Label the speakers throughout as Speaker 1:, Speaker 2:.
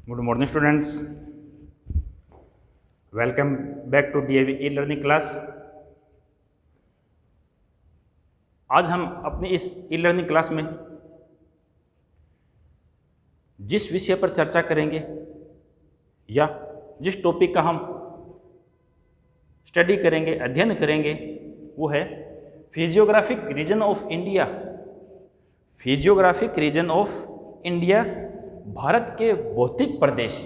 Speaker 1: Good morning students, welcome back to DAV e learning class. आज हम अपनी इस ई लर्निंग क्लास में जिस विषय पर चर्चा करेंगे या जिस टॉपिक का हम स्टडी करेंगे, अध्ययन करेंगे, वो है physiographic region of India. Physiographic region of India, Bharat के भौतिक प्रदेश।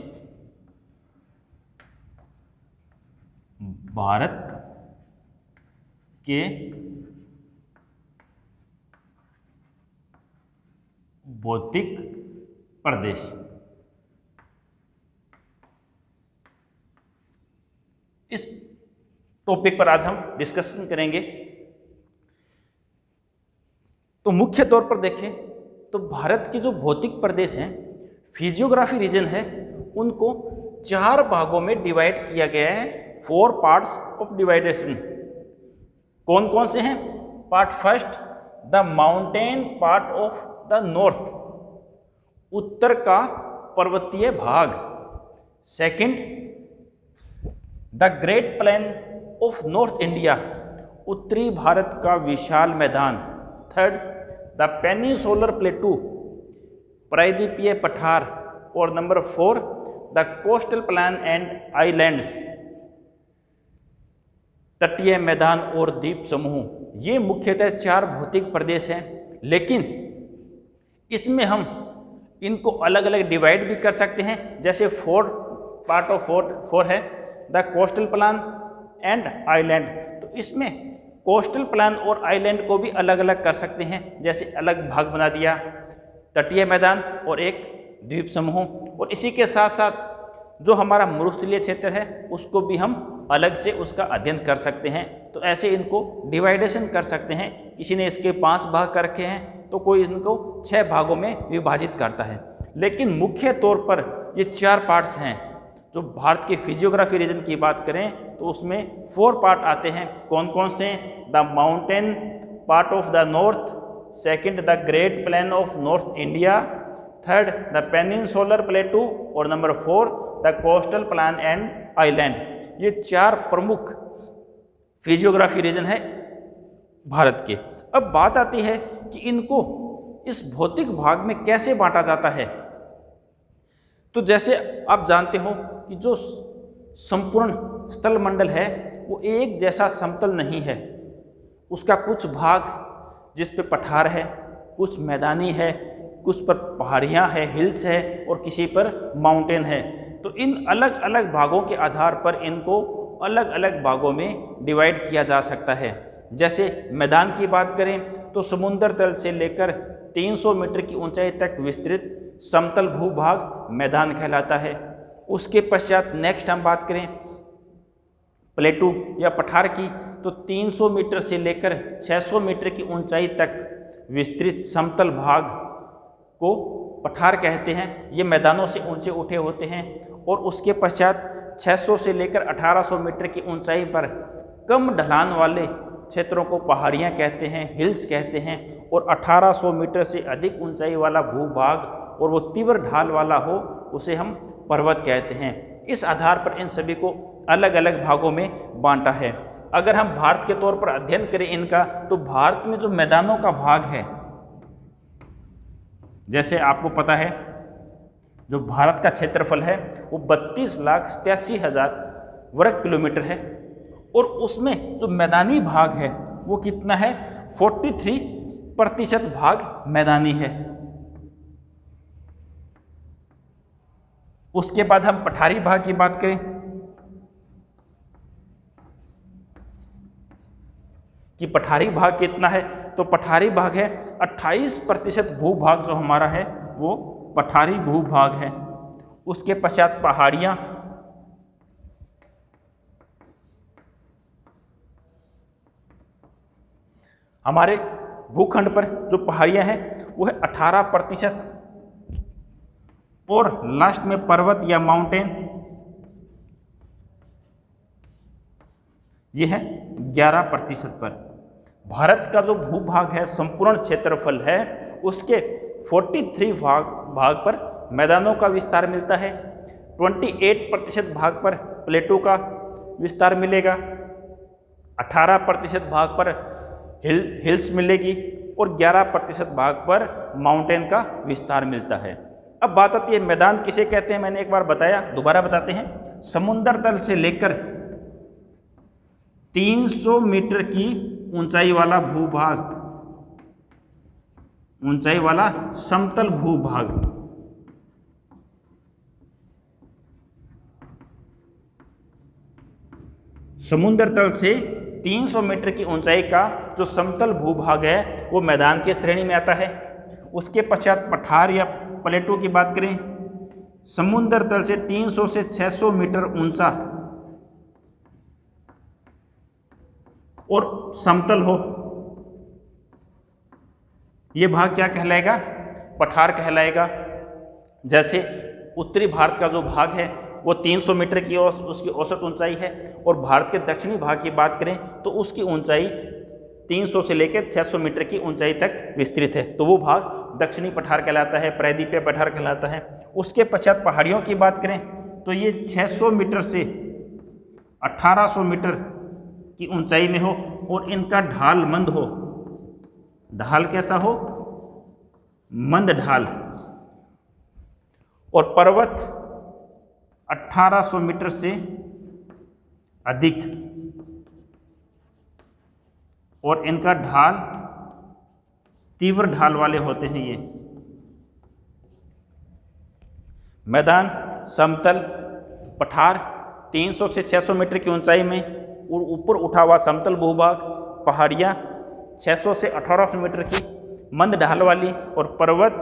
Speaker 1: भारत के भौतिक प्रदेश। इस टॉपिक पर आज हम डिस्कशन करेंगे। तो मुख्य तौर पर देखें तो भारत के जो भौतिक प्रदेश हैं, फिजियोग्राफी रीजन है, उनको 4 भागों में डिवाइड किया गया है। 4 पार्ट्स ऑफ डिवाइडेशन। कौन कौन से हैं? Part first, the mountain part of the north, उत्तर का पर्वतीय भाग। Second, the great plain of north India, उत्तरी भारत का विशाल मैदान। थर्ड, द पेनिनसुलर प्लेटू, प्रायद्वीपीय पठार। और number 4, the coastal plain and islands, तटीय मैदान और द्वीप समूह। ये मुख्यतः 4 भौतिक प्रदेश हैं, लेकिन इसमें हम इनको अलग अलग डिवाइड भी कर सकते हैं। जैसे 4 पार्ट ऑफ 4 है the coastal plain and island, तो इसमें कोस्टल प्लेन और आइलैंड को भी अलग अलग कर सकते हैं। जैसे अलग भाग बना दिया, तटीय मैदान और एक द्वीप समूह। और इसी के साथ साथ जो हमारा मरुस्थलीय क्षेत्र है उसको भी हम अलग से उसका अध्ययन कर सकते हैं। तो ऐसे इनको डिवाइडेशन कर सकते हैं। किसी ने इसके 5 भाग कर रखे हैं तो कोई इनको 6 भागों में विभाजित करता है। लेकिन मुख्य तौर पर ये 4 पार्ट्स हैं। जो भारत के फिजियोग्राफी रीजन की बात करें तो उसमें 4 पार्ट आते हैं। कौन कौन से? The mountain part of the north, second the great plain of north India, third the peninsular plateau, और number 4 the coastal plain and island. ये 4 प्रमुख फिजियोग्राफी रीजन है भारत के। अब बात आती है कि इनको इस भौतिक भाग में कैसे बांटा जाता है। तो जैसे आप जानते हो कि जो संपूर्ण स्थल मंडल है वो एक जैसा समतल नहीं है। उसका कुछ भाग जिस पे पठार है, कुछ मैदानी है, कुछ पर पहाड़ियाँ है, हिल्स है, और किसी पर माउंटेन है। तो इन अलग अलग भागों के आधार पर इनको अलग अलग भागों में डिवाइड किया जा सकता है। जैसे मैदान की बात करें तो समुद्र तल से लेकर 300 मीटर की ऊंचाई तक विस्तृत समतल भूभाग मैदान कहलाता है। उसके पश्चात नेक्स्ट हम बात करें प्लेटू या पठार की, तो 300 मीटर से लेकर 600 मीटर की ऊंचाई तक विस्तृत समतल भाग को पठार कहते हैं। ये मैदानों से ऊंचे उठे होते हैं। और उसके पश्चात 600 से लेकर 1800 मीटर की ऊंचाई पर कम ढलान वाले क्षेत्रों को पहाड़ियाँ कहते हैं, हिल्स कहते हैं। और 1800 मीटर से अधिक ऊंचाई वाला भूभाग और वो तीव्र ढाल वाला हो उसे हम पर्वत कहते हैं। इस आधार पर इन सभी को अलग अलग भागों में बांटा है। अगर हम भारत के तौर पर अध्ययन करें इनका, तो भारत में जो मैदानों का भाग है, जैसे आपको पता है जो भारत का क्षेत्रफल है वो 32,87,000 वर्ग किलोमीटर है। और उसमें जो मैदानी भाग है वो कितना है? 43% भाग मैदानी है। उसके बाद हम पठारी भाग की बात करें कि पठारी भाग कितना है, तो पठारी भाग है 28% भूभाग जो हमारा है वो पठारी भूभाग है। उसके पश्चात पहाड़ियाँ, हमारे भूखंड पर जो पहाड़ियाँ हैं वो है 18%। और लास्ट में पर्वत या माउंटेन, ये है 11% पर। भारत का जो भूभाग है, संपूर्ण क्षेत्रफल है, उसके 43 भाग पर मैदानों का विस्तार मिलता है 28% भाग पर प्लेटू का विस्तार मिलेगा, 18% भाग पर हिल्स मिलेगी और 11% भाग पर माउंटेन का विस्तार मिलता है। अब बात आती है मैदान किसे कहते हैं, मैंने एक बार बताया, दोबारा बताते हैं। समुद्र तल से लेकर 300 मीटर की ऊंचाई वाला भूभाग, ऊंचाई वाला समतल भूभाग, समुद्र तल से 300 मीटर की ऊंचाई का जो समतल भूभाग है वो मैदान की श्रेणी में आता है। उसके पश्चात पठार या प्लेटू की बात करें, समुद्र तल से 300 से 600 मीटर ऊंचा और समतल हो, ये भाग क्या कहलाएगा, पठार कहलाएगा। जैसे उत्तरी भारत का जो भाग है वो 300 मीटर की उसकी औसत ऊंचाई है, और भारत के दक्षिणी भाग की बात करें तो उसकी ऊंचाई 300 से लेकर 600 मीटर की ऊंचाई तक विस्तृत है, तो वो भाग दक्षिणी पठार कहलाता है, प्रायद्वीपीय पठार कहलाता है। उसके पश्चात पहाड़ियों की बात करें तो ये 600 मीटर से 1800 मीटर की ऊंचाई में हो और इनका ढाल मंद हो, ढाल कैसा हो, मंद ढाल, और पर्वत 1800 मीटर से अधिक और इनका ढाल तीव्र ढाल वाले होते हैं। ये मैदान, समतल, पठार 300 से 600 मीटर की ऊंचाई में और ऊपर उठा हुआ समतल भूभाग, पहाड़ियाँ 600 से 1800 मीटर की मंद ढाल वाली, और पर्वत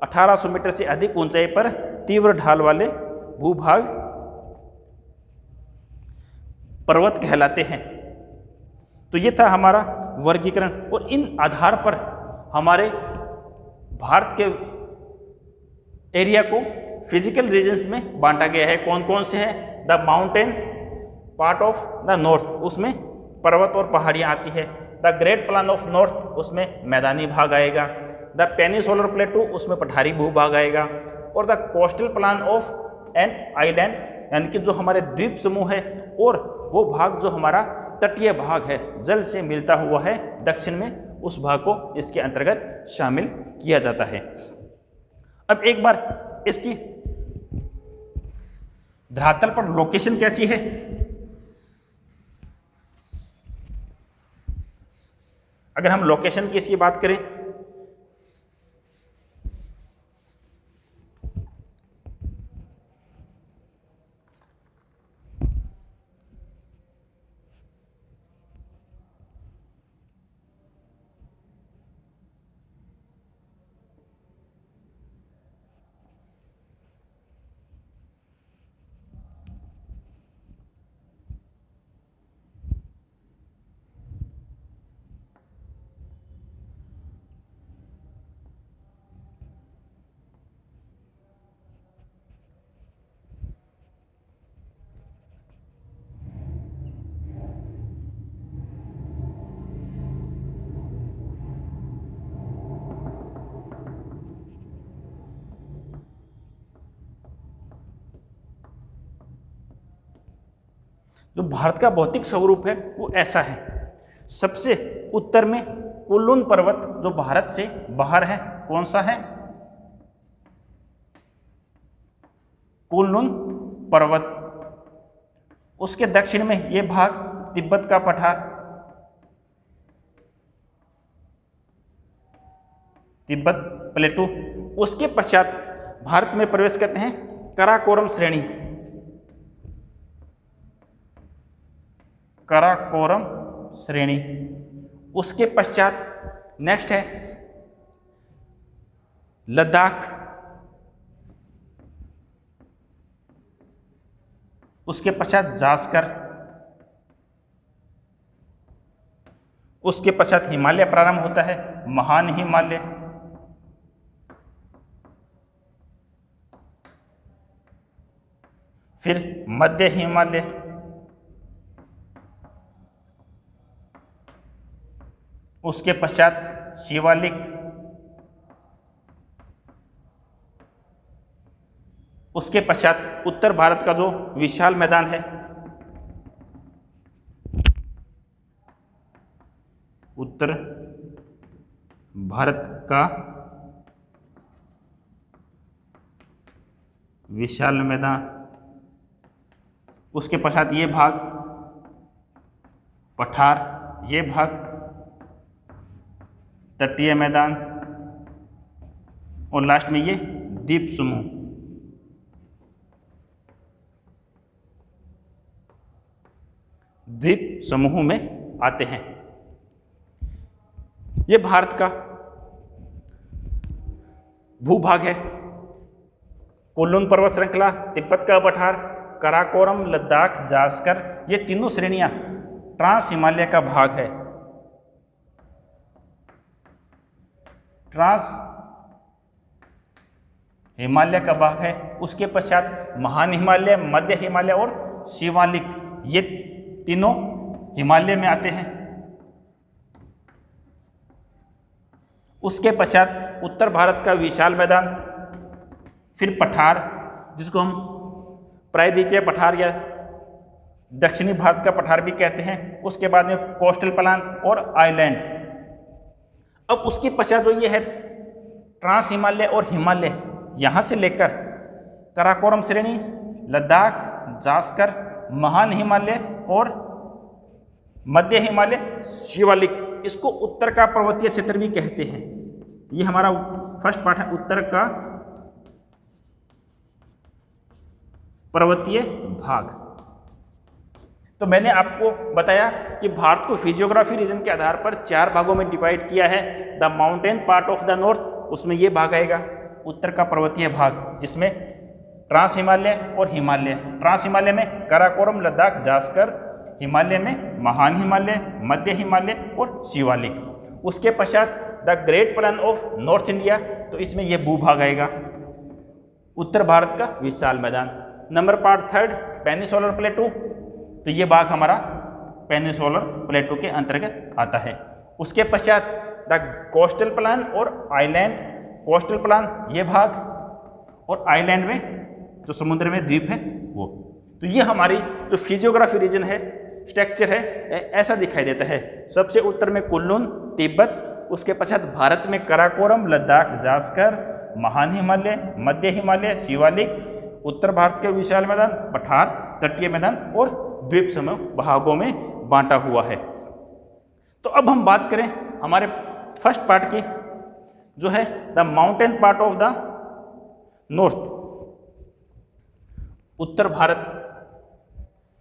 Speaker 1: 1800 मीटर से अधिक ऊंचाई पर तीव्र ढाल वाले भूभाग पर्वत कहलाते हैं। तो ये था हमारा वर्गीकरण, और इन आधार पर हमारे भारत के एरिया को फिजिकल रीजन्स में बांटा गया है। कौन कौन से हैं, the mountain part of the north, उसमें पर्वत और पहाड़ियाँ आती है। The great plan of north, उसमें मैदानी भाग आएगा। द पेनिसुलर प्लेटू, उसमें पठारी भूभाग आएगा। और the coastal plan of an island, यानी कि जो हमारे द्वीप समूह है, और वो भाग जो हमारा तटीय भाग है, जल से मिलता हुआ है दक्षिण में, उस भाग को इसके अंतर्गत शामिल किया जाता है। अब एक बार इसकी धरातल पर लोकेशन कैसी है, अगर हम लोकेशन की इसकी बात करें जो भारत का भौतिक स्वरूप है वो ऐसा है। सबसे उत्तर में कुनलुन पर्वत जो भारत से बाहर है, कौन सा है, कुनलुन पर्वत। उसके दक्षिण में ये भाग तिब्बत का पठार, तिब्बत प्लेटू। उसके पश्चात भारत में प्रवेश करते हैं काराकोरम श्रेणी, काराकोरम श्रेणी। उसके पश्चात नेक्स्ट है लद्दाख, उसके पश्चात जास्कर, उसके पश्चात हिमालय प्रारंभ होता है, महान हिमालय। फिर मध्य हिमालय, उसके पश्चात शिवालिक, उसके पश्चात उत्तर भारत का जो विशाल मैदान है, उत्तर भारत का विशाल मैदान, उसके पश्चात ये भाग पठार, ये भाग तटीय मैदान और लास्ट में ये द्वीप समूह। द्वीप समूह में आते हैं। ये भारत का भूभाग है। कुनलुन पर्वत श्रृंखला, तिब्बत का पठार, काराकोरम, लद्दाख, जास्कर, ये तीनों श्रेणियां ट्रांस हिमालय का भाग है। ट्रांस हिमालय का भाग है। उसके पश्चात महान हिमालय, मध्य हिमालय और शिवालिक, ये तीनों हिमालय में आते हैं। उसके पश्चात उत्तर भारत का विशाल मैदान, फिर पठार जिसको हम प्रायद्वीपीय पठार या दक्षिणी भारत का पठार भी कहते हैं। उसके बाद में कोस्टल प्लान और आइलैंड। अब उसके पश्चात जो ये है ट्रांस हिमालय और हिमालय, यहाँ से लेकर काराकोरम श्रेणी, लद्दाख, जास्कर, महान हिमालय और मध्य हिमालय, शिवालिक, इसको उत्तर का पर्वतीय क्षेत्र भी कहते हैं। ये हमारा फर्स्ट पार्ट है, उत्तर का पर्वतीय भाग। तो मैंने आपको बताया कि भारत को फिजियोग्राफी रीजन के आधार पर 4 भागों में डिवाइड किया है। The mountain part of the north, उसमें ये भाग आएगा उत्तर का पर्वतीय भाग, जिसमें ट्रांस हिमालय और हिमालय। ट्रांस हिमालय में काराकोरम, लद्दाख, जास्कर, हिमालय में महान हिमालय, मध्य हिमालय और शिवालिक। उसके पश्चात the great plan of north India, तो इसमें यह भूभाग आएगा उत्तर भारत का विशाल मैदान। नंबर पार्ट 3 पेनिनसुलर प्लेटू, तो ये भाग हमारा पेनिनसुलर प्लेटू के अंतर्गत आता है। उसके पश्चात द कोस्टल प्लान और आइलैंड। कोस्टल प्लान ये भाग और आइलैंड में जो समुद्र में द्वीप है वो। तो ये हमारी जो फिजियोग्राफी रीजन है, स्ट्रक्चर है, ऐसा दिखाई देता है। सबसे उत्तर में कुनलुन, तिब्बत, उसके पश्चात भारत में काराकोरम, लद्दाख, जास्कर, महान हिमालय, मध्य हिमालय, शिवालिक, उत्तर भारत के विशाल मैदान, पठार, तटीय मैदान और द्वीप समूह भागों में बांटा हुआ है। तो अब हम बात करें हमारे फर्स्ट पार्ट की, जो है the mountain part of the north, उत्तर भारत,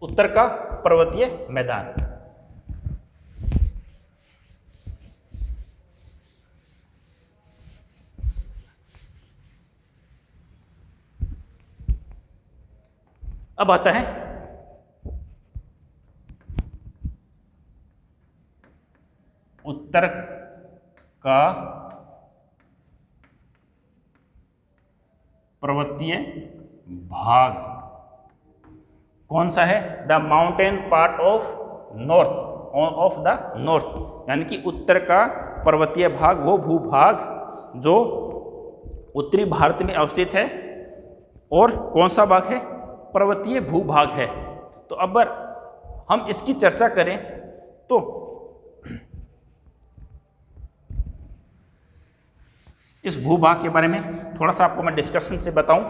Speaker 1: उत्तर का पर्वतीय मैदान। अब आता है उत्तर का पर्वतीय भाग। कौन सा है? The mountain part of north, of the north, यानी कि उत्तर का पर्वतीय भाग, वो भूभाग जो उत्तरी भारत में अवस्थित है। और कौन सा भाग है? पर्वतीय भूभाग है। तो अब हम इसकी चर्चा करें तो इस भूभाग के बारे में थोड़ा सा आपको मैं डिस्कशन से बताऊं।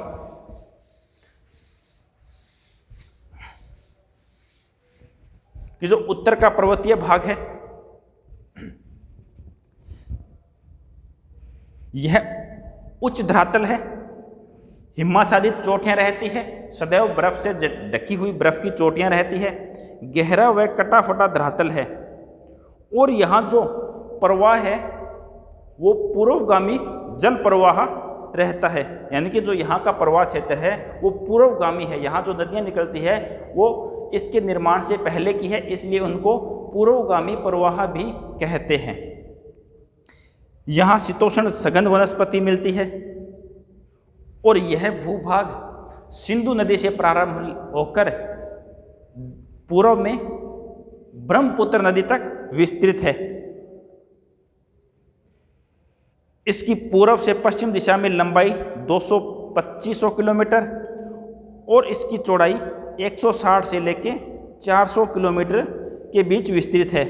Speaker 1: कि जो उत्तर का पर्वतीय भाग है, यह उच्च धरातल है, हिमाच्छादित चोटियां रहती है, सदैव बर्फ से ढकी हुई बर्फ की चोटियां रहती है, गहरा व कटा फटा धरातल है। और यहाँ जो प्रवाह है वो पूर्वगामी जल प्रवाह रहता है, यानी कि जो यहाँ का प्रवाह क्षेत्र है वो पूर्वगामी है। यहाँ जो नदियाँ निकलती है वो इसके निर्माण से पहले की है, इसलिए उनको पूर्वगामी प्रवाह भी कहते हैं। यहाँ शीतोष्ण सघन वनस्पति मिलती है और यह भूभाग सिंधु नदी से प्रारंभ होकर पूर्व में ब्रह्मपुत्र नदी तक विस्तृत है। इसकी पूर्व से पश्चिम दिशा में लंबाई 200-2500 किलोमीटर, और इसकी चौड़ाई 160 से लेके 400 किलोमीटर के बीच विस्तृत है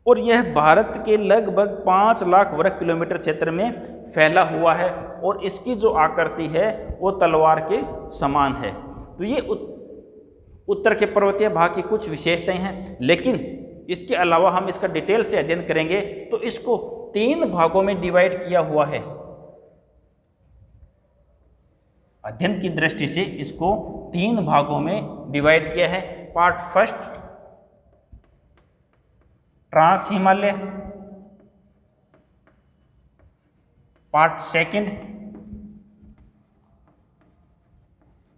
Speaker 1: और यह भारत के लगभग 5 लाख वर्ग किलोमीटर क्षेत्र में फैला हुआ है और इसकी जो आकृति है वो तलवार के समान है। तो ये उत्तर के पर्वतीय भाग की कुछ विशेषताएं हैं, लेकिन इसके अलावा हम इसका डिटेल से अध्ययन करेंगे तो इसको 3 भागों में डिवाइड किया हुआ है। अध्ययन की दृष्टि से इसको 3 भागों में डिवाइड किया है। Part first trans Himalaya, part second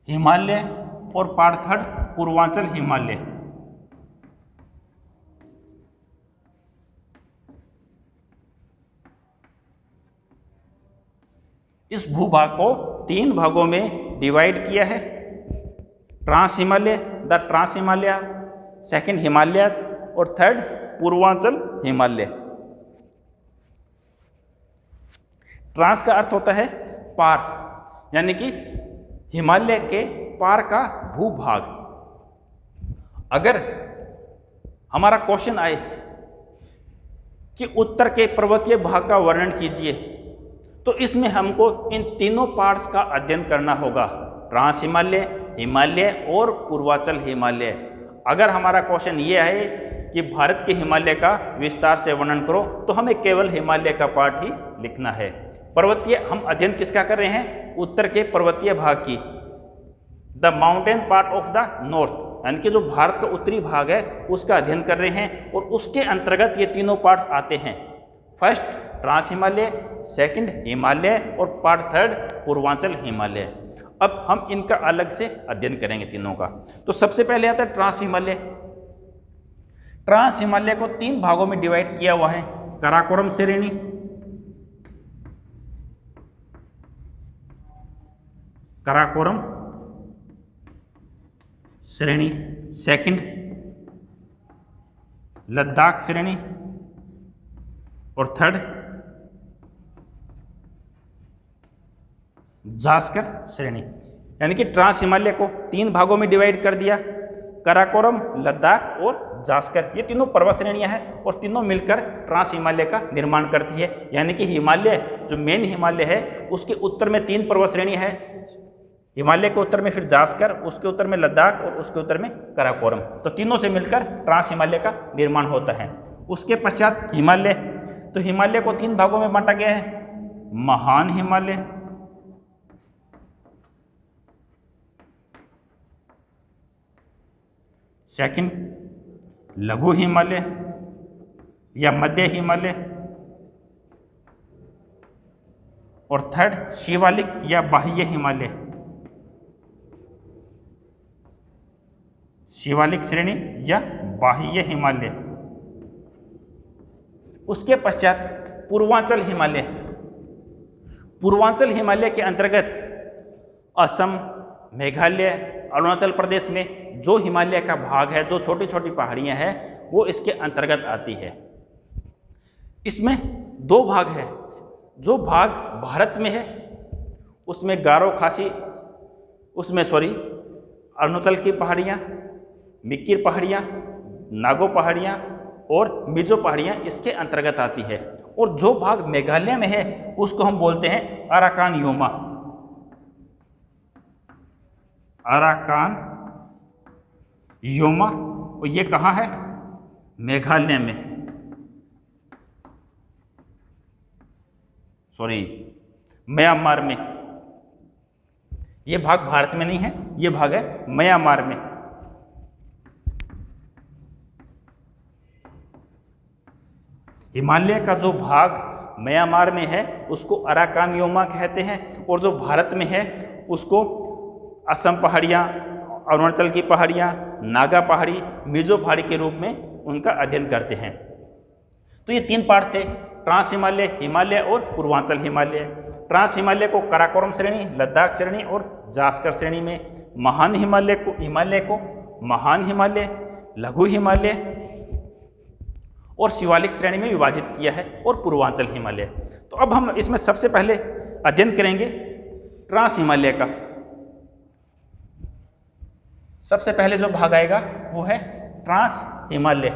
Speaker 1: Himalaya और पार्ट थर्ड पूर्वांचल हिमालय। इस भूभाग को 3 भागों में डिवाइड किया है। Trans Himalaya, the trans Himalaya, second Himalaya और थर्ड पूर्वांचल हिमालय। ट्रांस का अर्थ होता है पार, यानी कि हिमालय के पार का भूभाग। अगर हमारा क्वेश्चन आए कि उत्तर के पर्वतीय भाग का वर्णन कीजिए तो इसमें हमको इन तीनों पार्ट्स का अध्ययन करना होगा, ट्रांस हिमालय, हिमालय और पूर्वांचल हिमालय। अगर हमारा क्वेश्चन ये है कि भारत के हिमालय का विस्तार से वर्णन करो तो हमें केवल हिमालय का पार्ट ही लिखना है। पर्वतीय हम अध्ययन किसका कर रहे हैं? उत्तर के पर्वतीय भाग की, the mountain part of the north, यानी कि जो भारत का उत्तरी भाग है उसका अध्ययन कर रहे हैं और उसके अंतर्गत ये तीनों पार्ट्स आते हैं। First trans Himalaya, second Himalaya और पार्ट थर्ड पूर्वांचल हिमालय। अब हम इनका अलग से अध्ययन करेंगे तीनों का। तो सबसे पहले आता है ट्रांस हिमालय। ट्रांस हिमालय को 3 भागों में डिवाइड किया हुआ है, काराकोरम श्रेणी, काराकोरम श्रेणी, सेकंड लद्दाख श्रेणी और थर्ड जास्कर श्रेणी। यानी कि ट्रांस हिमालय को 3 भागों में डिवाइड कर दिया, काराकोरम, लद्दाख और जास्कर। ये तीनों पर्वत श्रेणियां हैं और तीनों मिलकर ट्रांस हिमालय का निर्माण करती है। यानी कि हिमालय जो मेन हिमालय है उसके उत्तर में 3 पर्वत श्रेणी है, हिमालय के उत्तर में फिर जास्कर, उसके उत्तर में लद्दाख और उसके उत्तर में काराकोरम। तो तीनों से मिलकर ट्रांस हिमालय का निर्माण होता है। उसके पश्चात हिमालय, तो हिमालय को 3 भागों में बांटा गया है, महान हिमालय, सेकंड लघु हिमालय या मध्य हिमालय और थर्ड शिवालिक या बाह्य हिमालय, शिवालिक श्रेणी या बाह्य हिमालय। उसके पश्चात पूर्वांचल हिमालय। पूर्वांचल हिमालय के अंतर्गत असम, मेघालय, अरुणाचल प्रदेश में जो हिमालय का भाग है, जो छोटी छोटी पहाड़ियां हैं, वो इसके अंतर्गत आती है। इसमें 2 भाग है। जो भाग भारत में है उसमें गारो खासी, उसमें अरुणाचल की पहाड़ियाँ, मिक्किर पहाड़ियाँ, नागो पहाड़ियाँ और मिजो पहाड़ियाँ इसके अंतर्गत आती है। और जो भाग मेघालय में है उसको हम बोलते हैं अराकान योमा, अराकान योमा। और ये कहाँ है? मेघालय में, म्यांमार में। ये भाग भारत में नहीं है, ये भाग है म्यांमार में। हिमालय का जो भाग म्यांमार में है उसको अराकान योमा कहते हैं और जो भारत में है उसको असम पहाड़ियाँ, अरुणाचल की पहाड़ियाँ, नागा पहाड़ी, मिजो पहाड़ी के रूप में उनका अध्ययन करते हैं। तो ये 3 पार्ट थे, ट्रांस हिमालय, हिमालय और पूर्वांचल हिमालय। ट्रांस हिमालय को काराकोरम श्रेणी, लद्दाख श्रेणी और जास्कर श्रेणी में, महान हिमालय को महान हिमालय, लघु हिमालय और शिवालिक श्रेणी में विभाजित किया है और पूर्वांचल हिमालय। तो अब हम इसमें सबसे पहले अध्ययन करेंगे ट्रांस हिमालय का सबसे पहले जो भाग आएगा वो है ट्रांस हिमालय।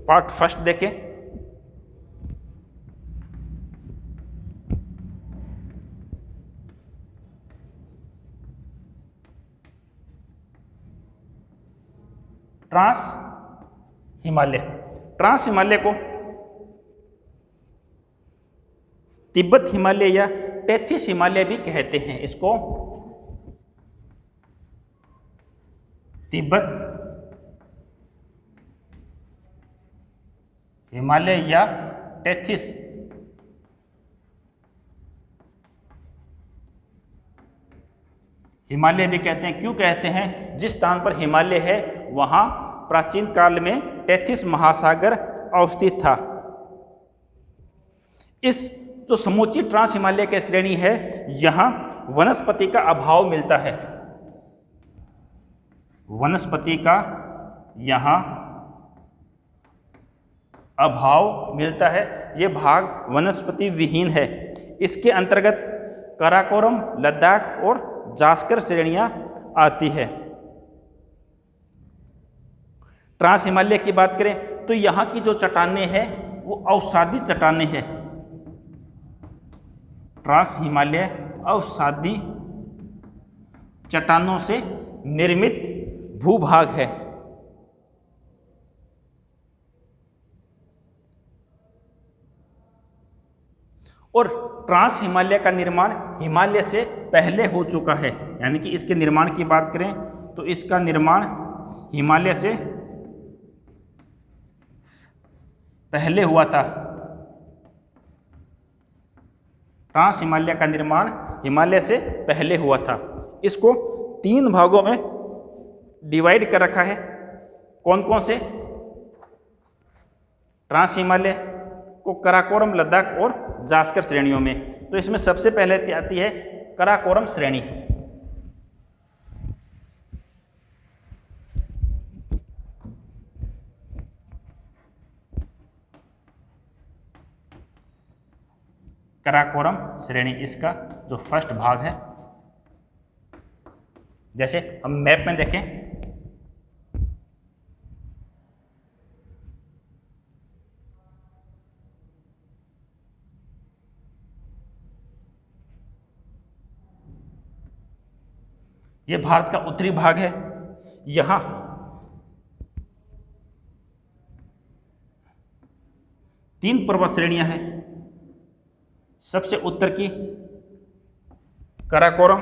Speaker 1: पार्ट फर्स्ट देखें। ट्रांस हिमालय, ट्रांस हिमालय को तिब्बत हिमालय या टेथिस हिमालय भी कहते हैं। इसको तिब्बत हिमालय या टेथिस हिमालय भी कहते हैं। क्यों कहते हैं? जिस स्थान पर हिमालय है वहां प्राचीन काल में टेथिस महासागर अवस्थित था। इस जो समूची ट्रांस हिमालय की श्रेणी है यहां वनस्पति का अभाव मिलता है। वनस्पति का यहां अभाव मिलता है। यह भाग वनस्पति विहीन है। इसके अंतर्गत काराकोरम, लद्दाख और जास्कर श्रेणियां आती है। ट्रांस हिमालय की बात करें तो यहाँ की जो चट्टानें हैं वो अवसादी चट्टानें हैं। ट्रांस हिमालय अवसादी चट्टानों से निर्मित भूभाग है। और ट्रांस हिमालय का निर्माण हिमालय से पहले हो चुका है। यानी कि इसके निर्माण की बात करें तो इसका निर्माण हिमालय से पहले हुआ था। ट्रांस हिमालय का निर्माण हिमालय से पहले हुआ था। इसको 3 भागों में डिवाइड कर रखा है। कौन कौन से? ट्रांस हिमालय को कराकोरम, लद्दाख और जास्कर श्रेणियों में। तो इसमें सबसे पहले आती है कराकोरम श्रेणी। कराकोरम श्रेणी इसका जो फर्स्ट भाग है। जैसे हम मैप में देखें यह भारत का उत्तरी भाग है। यहां 3 पर्वत श्रेणियां हैं। सबसे उत्तर की कराकोरम,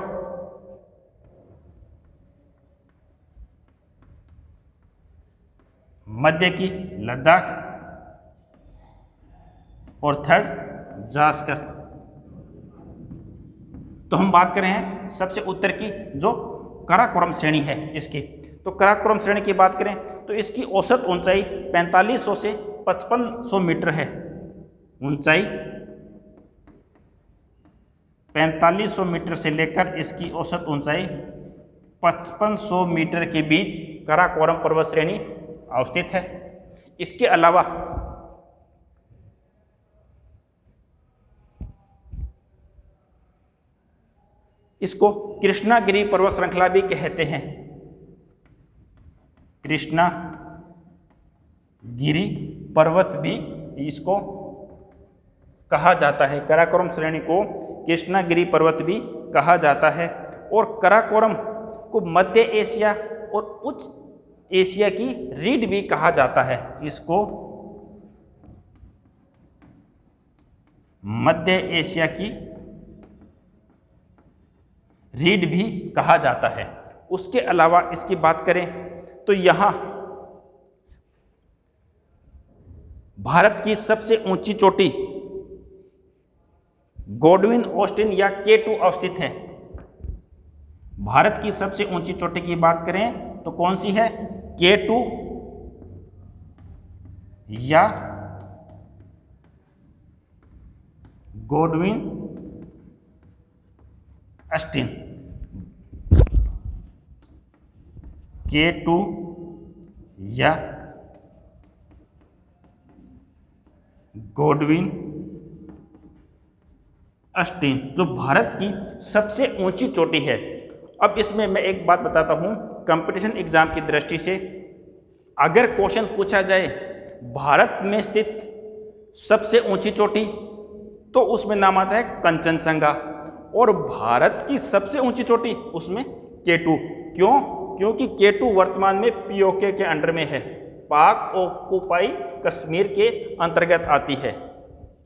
Speaker 1: मध्य की लद्दाख और थर्ड जास्कर। तो हम बात कर रहे हैं सबसे उत्तर की जो कराकोरम श्रेणी है इसकी। तो कराकोरम श्रेणी की बात करें तो इसकी औसत ऊंचाई 4500 से 5500 मीटर है। ऊंचाई 4500 मीटर से लेकर इसकी औसत ऊंचाई 5500 मीटर के बीच कराकोरम पर्वत श्रेणी अवस्थित है। इसके अलावा इसको कृष्णागिरी पर्वत श्रृंखला भी कहते हैं। कृष्णागिरी पर्वत भी इसको कहा जाता है। कराकोरम श्रेणी को कृष्णागिरी पर्वत भी कहा जाता है। और कराकोरम को मध्य एशिया और उच्च एशिया की रीढ़ भी कहा जाता है। इसको मध्य एशिया की रीढ़ भी कहा जाता है। उसके अलावा इसकी बात करें तो यहां भारत की सबसे ऊंची चोटी गॉडविन ऑस्टिन या K2 अवस्थित है। भारत की सबसे ऊंची चोटी की बात करें तो कौन सी है? K2 या गॉडविन ऑस्टिन। K2 या गोडविन अस्टीन जो भारत की सबसे ऊंची चोटी है। अब इसमें मैं एक बात बताता हूं, कंपटीशन एग्जाम की दृष्टि से अगर क्वेश्चन पूछा जाए भारत में स्थित सबसे ऊंची चोटी, तो उसमें नाम आता है कंचनजंगा, और भारत की सबसे ऊंची चोटी उसमें K2। क्यों? क्योंकि K2 वर्तमान में POK के अंडर में है, पाक ऑक्युपाई कश्मीर के अंतर्गत आती है।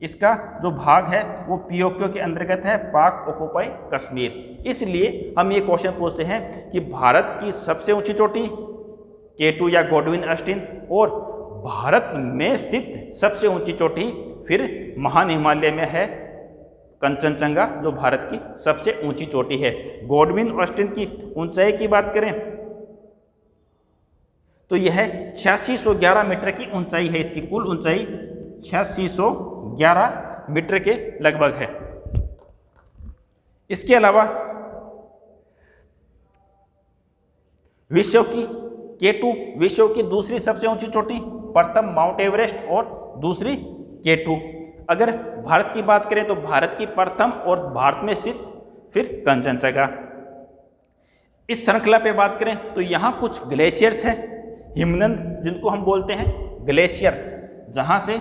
Speaker 1: इसका जो भाग है वो POK के अंतर्गत है, पाक ऑक्युपाई कश्मीर। इसलिए हम ये क्वेश्चन पूछते हैं कि भारत की सबसे ऊंची चोटी K2 या गोडविन अस्टीन, और भारत में स्थित सबसे ऊंची चोटी फिर महान हिमालय में है कंचनजंगा, जो भारत की सबसे ऊंची चोटी है। गोडविन अस्टीन की ऊंचाई की बात करें तो यह 8611 मीटर की ऊंचाई है। इसकी कुल ऊंचाई 8611 मीटर के लगभग है। इसके अलावा विश्व की K2 विश्व की दूसरी सबसे ऊंची चोटी, प्रथम माउंट एवरेस्ट और दूसरी K2। अगर भारत की बात करें तो भारत की प्रथम और भारत में स्थित फिर कंचनजंगा। इस श्रृंखला पे बात करें तो यहाँ कुछ ग्लेशियर्स हैं, हिमनद जिनको हम बोलते हैं ग्लेशियर, जहाँ से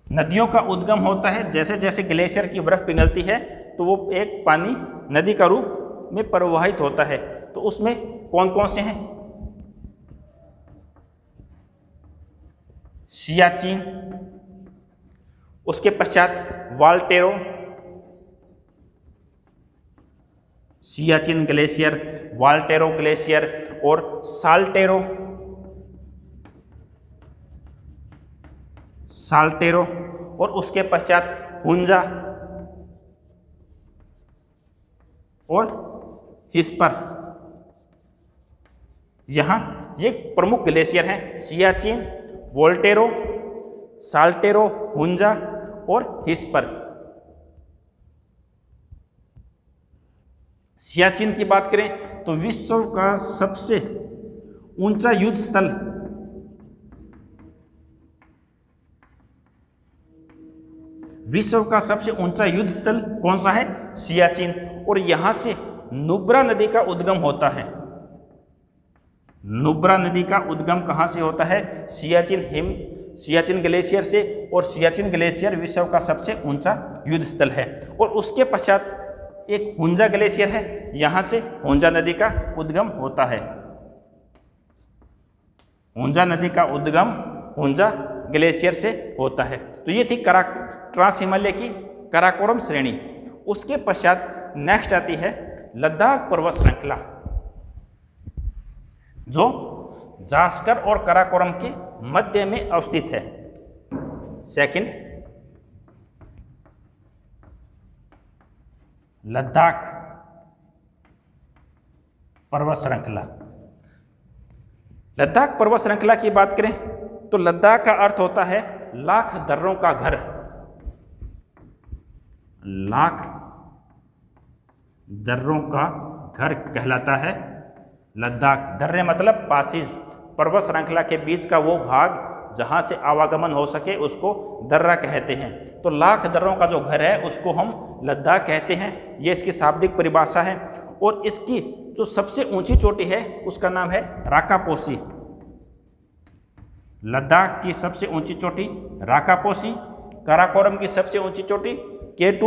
Speaker 1: नदियों का उद्गम होता है। जैसे जैसे ग्लेशियर की बर्फ पिघलती है तो वो एक पानी नदी का रूप में प्रवाहित होता है। तो उसमें कौन कौन से हैं? सियाचिन, उसके पश्चात वाल्टेरो, सियाचिन ग्लेशियर, वाल्टेरो ग्लेशियर और साल्टेरो, और उसके पश्चात हुंजा और हिस्पर। यहाँ ये प्रमुख ग्लेशियर हैं, सियाचिन, वोल्टेरो, साल्टेरो, हुंजा और हिस्पर। सियाचिन की बात करें तो विश्व का सबसे ऊंचा युद्ध स्थल कौन सा है? सियाचिन। और यहां से नुब्रा नदी का उद्गम होता है। नुब्रा नदी का उद्गम कहां से होता है? सियाचिन ग्लेशियर से, और सियाचिन ग्लेशियर विश्व का सबसे ऊंचा युद्ध स्थल है। और उसके पश्चात एक हुंजा ग्लेशियर है, यहां से हुंजा नदी का उद्गम होता है। हुंजा नदी का उद्गम हुंजा ग्लेशियर से होता है। तो ये थी ट्रांस हिमालय की काराकोरम श्रेणी। उसके पश्चात नेक्स्ट आती है लद्दाख पर्वत श्रृंखला, जो जास्कर और काराकोरम के मध्य में अवस्थित है। सेकंड, लद्दाख पर्वत श्रृंखला। लद्दाख पर्वत श्रृंखला की बात करें तो लद्दाख का अर्थ होता है लाख दर्रों का घर। लाख दर्रों का घर कहलाता है लद्दाख। दर्रे मतलब पासीज। पर्वत श्रृंखला के बीच का वो भाग जहाँ से आवागमन हो सके उसको दर्रा कहते हैं। तो लाख दर्रों का जो घर है उसको हम लद्दाख कहते हैं। ये इसकी शाब्दिक परिभाषा है। और इसकी जो सबसे ऊंची चोटी है उसका नाम है राकापोसी। लद्दाख की सबसे ऊंची चोटी राकापोसी। काराकोरम की सबसे ऊंची चोटी K2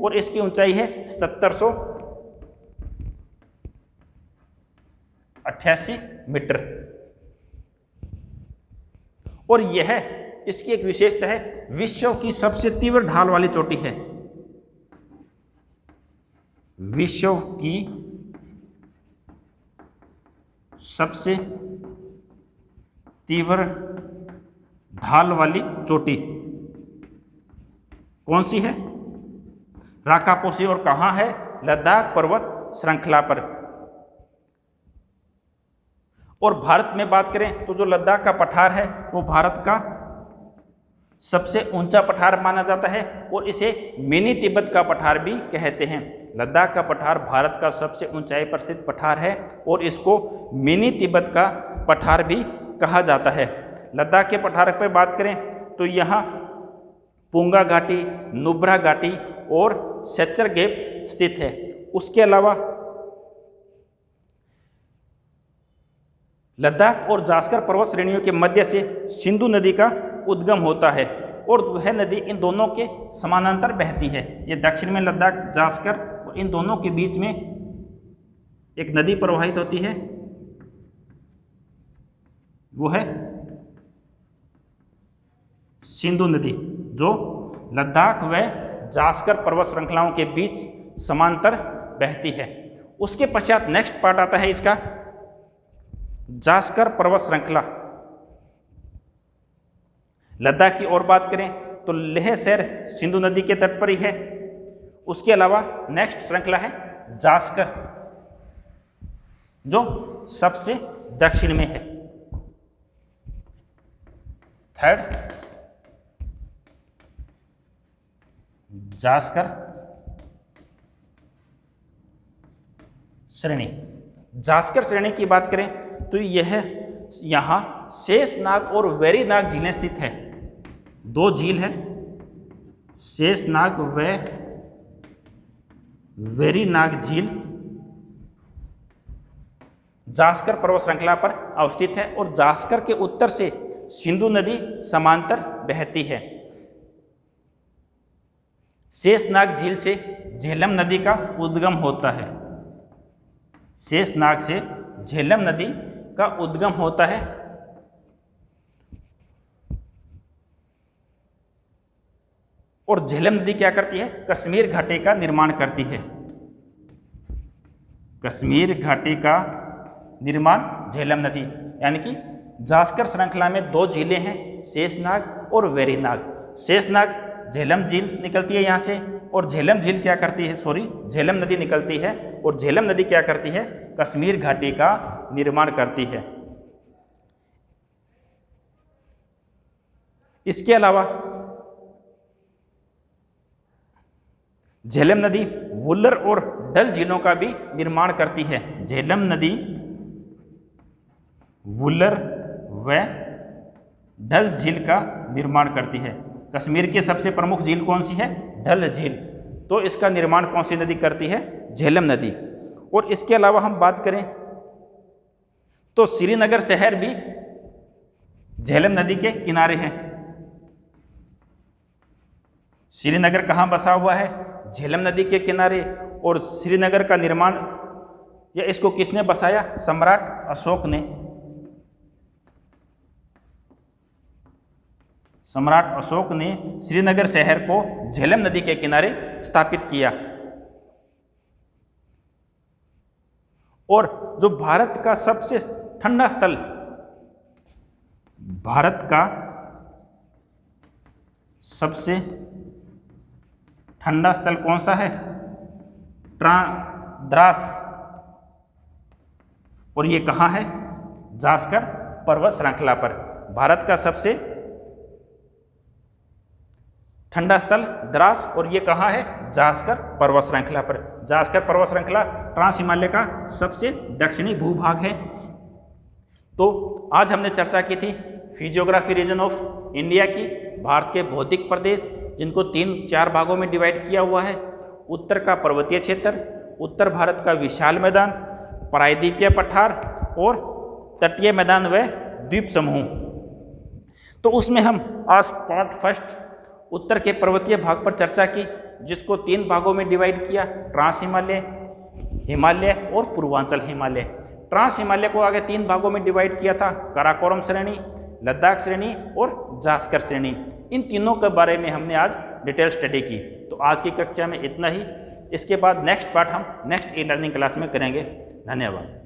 Speaker 1: और इसकी ऊंचाई है 7788 मीटर। और यह इसकी एक विशेषता है, विश्व की सबसे तीव्र ढाल वाली चोटी है। विश्व की सबसे तीव्र ढाल वाली चोटी कौन सी है? राकापोसी। और कहाँ है? लद्दाख पर्वत श्रृंखला पर। और भारत में बात करें तो जो लद्दाख का पठार है वो भारत का सबसे ऊंचा पठार माना जाता है और इसे मिनी तिब्बत का पठार भी कहते हैं। लद्दाख का पठार भारत का सबसे ऊंचाई पर स्थित पठार है और इसको मिनी तिब्बत का पठार भी कहा जाता है। लद्दाख के पठार पर बात करें तो यहाँ पुंगा घाटी, नुब्रा घाटी और सेच्चर गैप स्थित है। उसके अलावा लद्दाख और जास्कर पर्वत श्रेणियों के मध्य से सिंधु नदी का उद्गम होता है और वह नदी इन दोनों के समानांतर बहती है। ये दक्षिण में लद्दाख, जास्कर और इन दोनों के बीच में एक नदी प्रवाहित होती है, वो है सिंधु नदी, जो लद्दाख व जास्कर पर्वत श्रृंखलाओं के बीच समांतर बहती है। उसके पश्चात नेक्स्ट पार्ट आता है इसका, जास्कर पर्वत श्रृंखला। लद्दाख की और बात करें तो लेह शहर सिंधु नदी के तट पर ही है। उसके अलावा नेक्स्ट श्रृंखला है जास्कर, जो सबसे दक्षिण में है। थर्ड जास्कर श्रेणी। जास्कर श्रेणी की बात करें तो यह यहाँ शेषनाग और वेरीनाग झीलें स्थित है। दो झील है, शेषनाग व वेरीनाग झील जास्कर पर्वत श्रृंखला पर अवस्थित है और जास्कर के उत्तर से सिंधु नदी समांतर बहती है। शेषनाग झील से झेलम नदी का उद्गम होता है। शेषनाग से झेलम नदी का उद्गम होता है और झेलम नदी क्या करती है? कश्मीर घाटी का निर्माण करती है। कश्मीर घाटी का निर्माण झेलम नदी, यानी कि जास्कर श्रृंखला में दो झीलें हैं, शेषनाग और वेरीनाग। शेषनाग झेलम झील निकलती है यहाँ से और झेलम झील क्या करती है, झेलम नदी निकलती है और झेलम नदी क्या करती है? कश्मीर घाटी का निर्माण करती है। इसके अलावा झेलम नदी वुल्लर और डल झीलों का भी निर्माण करती है। झेलम नदी वुल्लर व डल झील का निर्माण करती है। कश्मीर की सबसे प्रमुख झील कौन सी है? डल झील। तो इसका निर्माण कौन सी नदी करती है? झेलम नदी। और इसके अलावा हम बात करें तो श्रीनगर शहर भी झेलम नदी के किनारे है। श्रीनगर कहाँ बसा हुआ है? झेलम नदी के किनारे। और श्रीनगर का निर्माण या इसको किसने बसाया? सम्राट अशोक ने। सम्राट अशोक ने श्रीनगर शहर को झेलम नदी के किनारे स्थापित किया। और जो भारत का सबसे ठंडा स्थल, भारत का सबसे ठंडा स्थल कौन सा है? द्रास। और ये कहाँ है? जास्कर पर्वत श्रृंखला पर। भारत का सबसे ठंडा स्थल द्रास और ये कहाँ है? जास्कर पर्वत श्रृंखला पर। जास्कर पर्वत श्रृंखला ट्रांस हिमालय का सबसे दक्षिणी भूभाग है। तो आज हमने चर्चा की थी फिजियोग्राफी रीजन ऑफ इंडिया की, भारत के भौतिक प्रदेश जिनको 3-4 भागों में डिवाइड किया हुआ है। उत्तर का पर्वतीय क्षेत्र, उत्तर भारत का विशाल मैदान, प्रायद्वीपीय पठार और तटीय मैदान व द्वीप समूह। तो उसमें हम आज पार्ट फर्स्ट उत्तर के पर्वतीय भाग पर चर्चा की, जिसको 3 भागों में डिवाइड किया, ट्रांस हिमालय, हिमालय और पूर्वांचल हिमालय। ट्रांस हिमालय को आगे 3 भागों में डिवाइड किया था, काराकोरम श्रेणी, लद्दाख श्रेणी और जास्कर श्रेणी। इन तीनों के बारे में हमने आज डिटेल स्टडी की। तो आज की कक्षा में इतना ही। इसके बाद नेक्स्ट पार्ट हम नेक्स्ट ई लर्निंग क्लास में करेंगे। धन्यवाद।